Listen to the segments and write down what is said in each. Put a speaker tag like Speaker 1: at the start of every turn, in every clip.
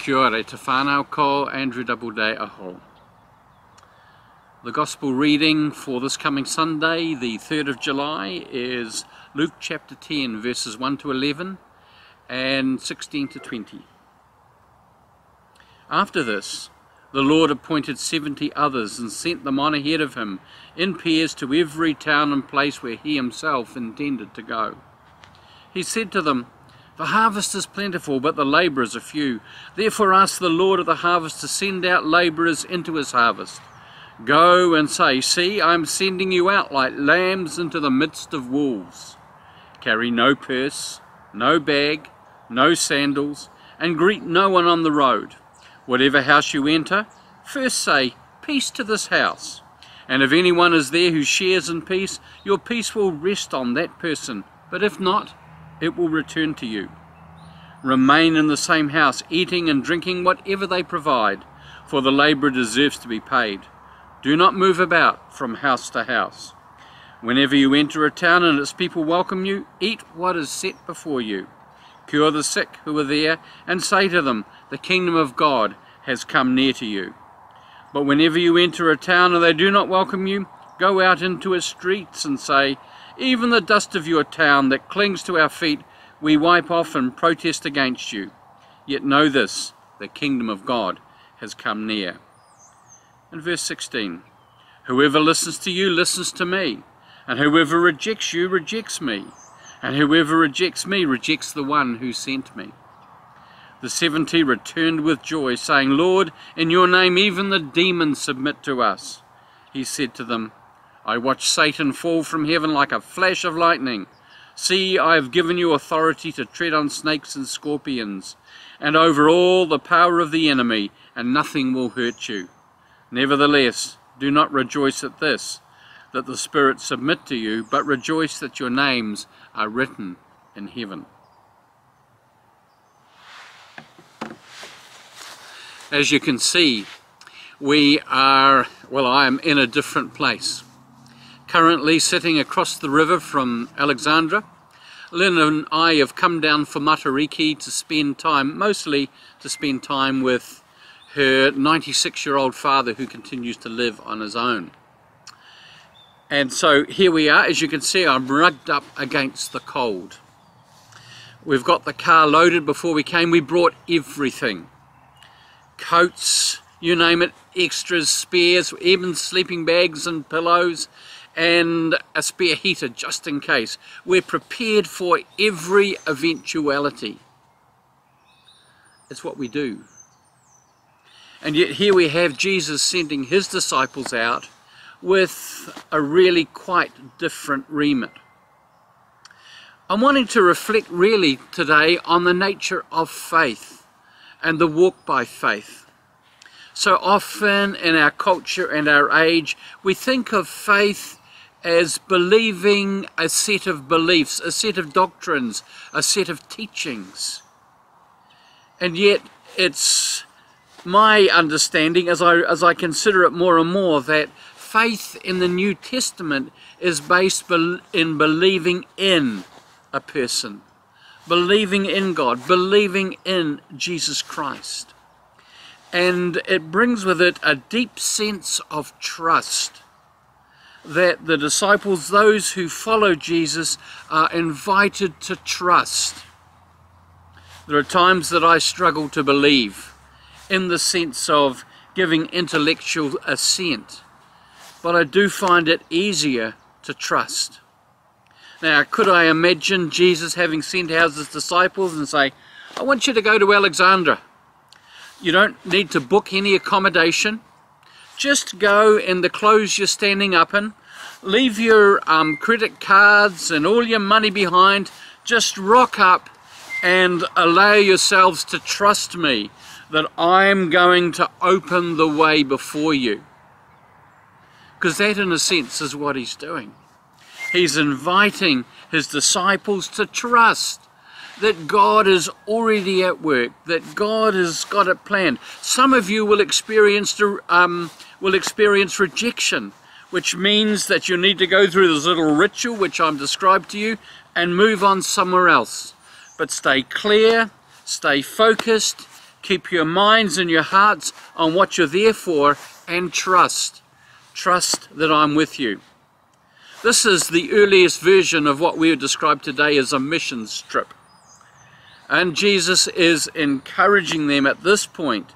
Speaker 1: Kia ora, te whānau ko, Andrew Doubleday aho. The Gospel reading for this coming Sunday, the 3rd of July, is Luke chapter 10, verses 1 to 11 and 16 to 20. After this, the Lord appointed 70 others and sent them on ahead of him in pairs to every town and place where he himself intended to go. He said to them, "The harvest is plentiful, but the labourers are few. Therefore ask the Lord of the harvest to send out labourers into his harvest. Go and say, 'See, I am sending you out like lambs into the midst of wolves.' Carry no purse, no bag, no sandals, and greet no one on the road. Whatever house you enter, first say, 'Peace to this house.' And if anyone is there who shares in peace, your peace will rest on that person. But if not, it will return to you. Remain in the same house, eating and drinking whatever they provide, for the labourer deserves to be paid. Do not move about from house to house. Whenever you enter a town and its people welcome you, eat what is set before you. Cure the sick who are there, and say to them, 'The kingdom of God has come near to you.' But whenever you enter a town and they do not welcome you, go out into its streets and say, 'Even the dust of your town that clings to our feet, we wipe off and protest against you. Yet know this, the kingdom of God has come near.'" And verse 16, "Whoever listens to you listens to me, and whoever rejects you rejects me, and whoever rejects me rejects the one who sent me." The 70 returned with joy, saying, "Lord, in your name even the demons submit to us." He said to them, "I watched Satan fall from heaven like a flash of lightning. See, I have given you authority to tread on snakes and scorpions, and over all the power of the enemy, and nothing will hurt you. Nevertheless, do not rejoice at this, that the spirits submit to you, but rejoice that your names are written in heaven." As you can see, I am in a different place. Currently sitting across the river from Alexandra. Lynn and I have come down for Matariki to spend time, mostly to spend time with her 96-year-old father who continues to live on his own. And so here we are. As you can see, I'm rugged up against the cold. We've got the car loaded. Before we came, we brought everything. Coats, you name it, extras, spares, even sleeping bags and pillows, and a spare heater just in case. We're prepared for every eventuality. It's what we do. And yet here we have Jesus sending his disciples out with a really quite different remit. I'm wanting to reflect really today on the nature of faith and the walk by faith. So often in our culture and our age, we think of faith as believing a set of beliefs, a set of doctrines, a set of teachings. And yet it's my understanding, as I consider it more and more, that faith in the New Testament is based in believing in a person, believing in God, believing in Jesus Christ. And it brings with it a deep sense of trust that the disciples, those who follow Jesus, are invited to trust. There are times that I struggle to believe in the sense of giving intellectual assent, but I do find it easier to trust. Now, could I imagine Jesus having sent out his disciples and say, "I want you to go to Alexandra. You don't need to book any accommodation. Just go in the clothes you're standing up in. Leave your credit cards and all your money behind. Just rock up and allow yourselves to trust me that I'm going to open the way before you." Because that, in a sense, is what he's doing. He's inviting his disciples to trust that God is already at work, that God has got it planned. Some of you will experience rejection, which means that you need to go through this little ritual which I'm described to you and move on somewhere else. But stay clear, stay focused, Keep your minds and your hearts on what you're there for, and trust. Trust that I'm with you. This is the earliest version of what we would describe today as a missions trip. And Jesus is encouraging them at this point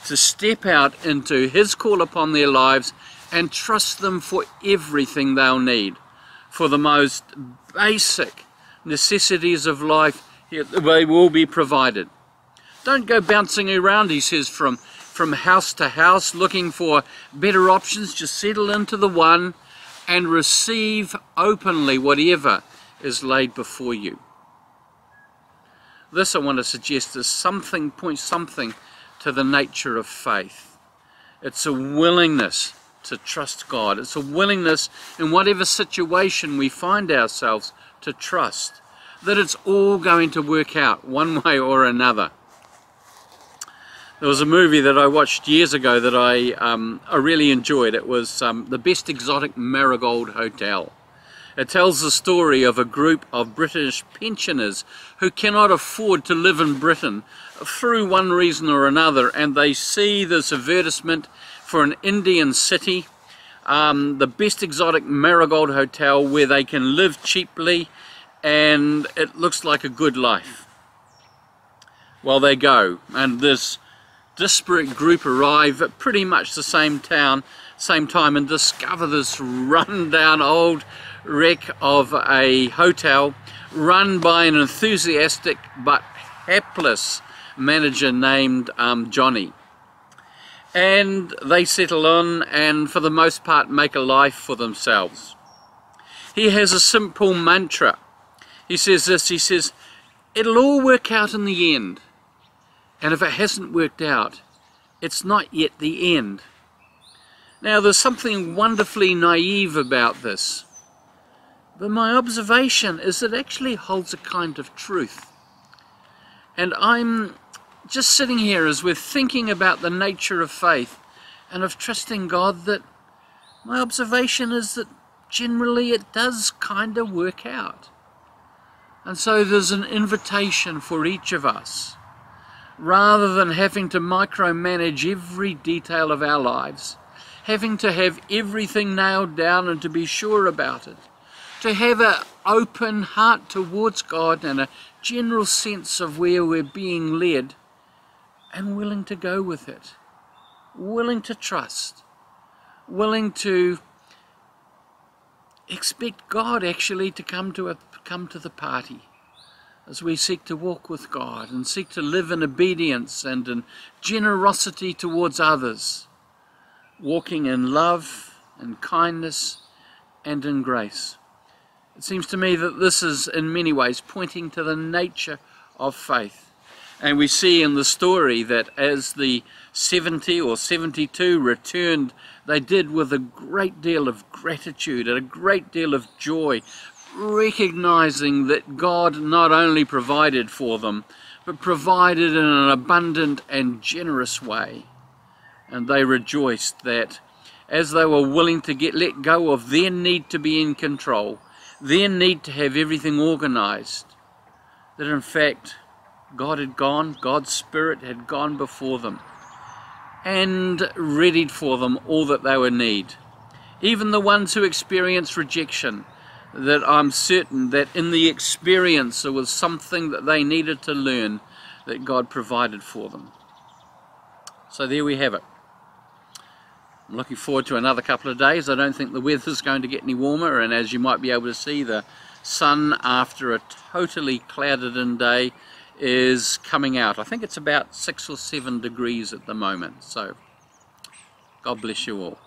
Speaker 1: to step out into his call upon their lives and trust them for everything they'll need. For the most basic necessities of life, they will be provided. Don't go bouncing around, he says, from house to house looking for better options. Just settle into the one and receive openly whatever is laid before you. This, I want to suggest, is points something to the nature of faith. It's a willingness to trust God. It's a willingness in whatever situation we find ourselves to trust that it's all going to work out one way or another. There was a movie that I watched years ago that I really enjoyed. It was The Best Exotic Marigold Hotel. It tells the story of a group of British pensioners who cannot afford to live in Britain through one reason or another, and they see this advertisement for an Indian city, the Best Exotic Marigold Hotel, where they can live cheaply and it looks like a good life. Well, they go, and this disparate group arrive at pretty much the same time, and discover this run-down old wreck of a hotel run by an enthusiastic but hapless manager named Johnny. And they settle on and for the most part make a life for themselves. He has a simple mantra. He says this, he says, it'll all work out in the end. And if it hasn't worked out, it's not yet the end. Now, there's something wonderfully naive about this, but my observation is it actually holds a kind of truth. And I'm just sitting here as we're thinking about the nature of faith and of trusting God, that my observation is that generally it does kind of work out. And so there's an invitation for each of us, rather than having to micromanage every detail of our lives, having to have everything nailed down and to be sure about it, to have an open heart towards God and a general sense of where we're being led, and willing to go with it, willing to trust, willing to expect God actually to come to the party as we seek to walk with God and seek to live in obedience and in generosity towards others, walking in love and kindness and in grace. It seems to me that this is in many ways pointing to the nature of faith. And we see in the story that as the 70 or 72 returned, they did with a great deal of gratitude and a great deal of joy, recognizing that God not only provided for them, but provided in an abundant and generous way. And they rejoiced that as they were willing to let go of their need to be in control, their need to have everything organized, that in fact God's Spirit had gone before them and readied for them all that they would need. Even the ones who experienced rejection, that I'm certain that in the experience there was something that they needed to learn that God provided for them. So there we have it. I'm looking forward to another couple of days. I don't think the weather's going to get any warmer, and as you might be able to see, the sun after a totally clouded in day is coming out. I think it's about 6 or 7 degrees at the moment. So God bless you all.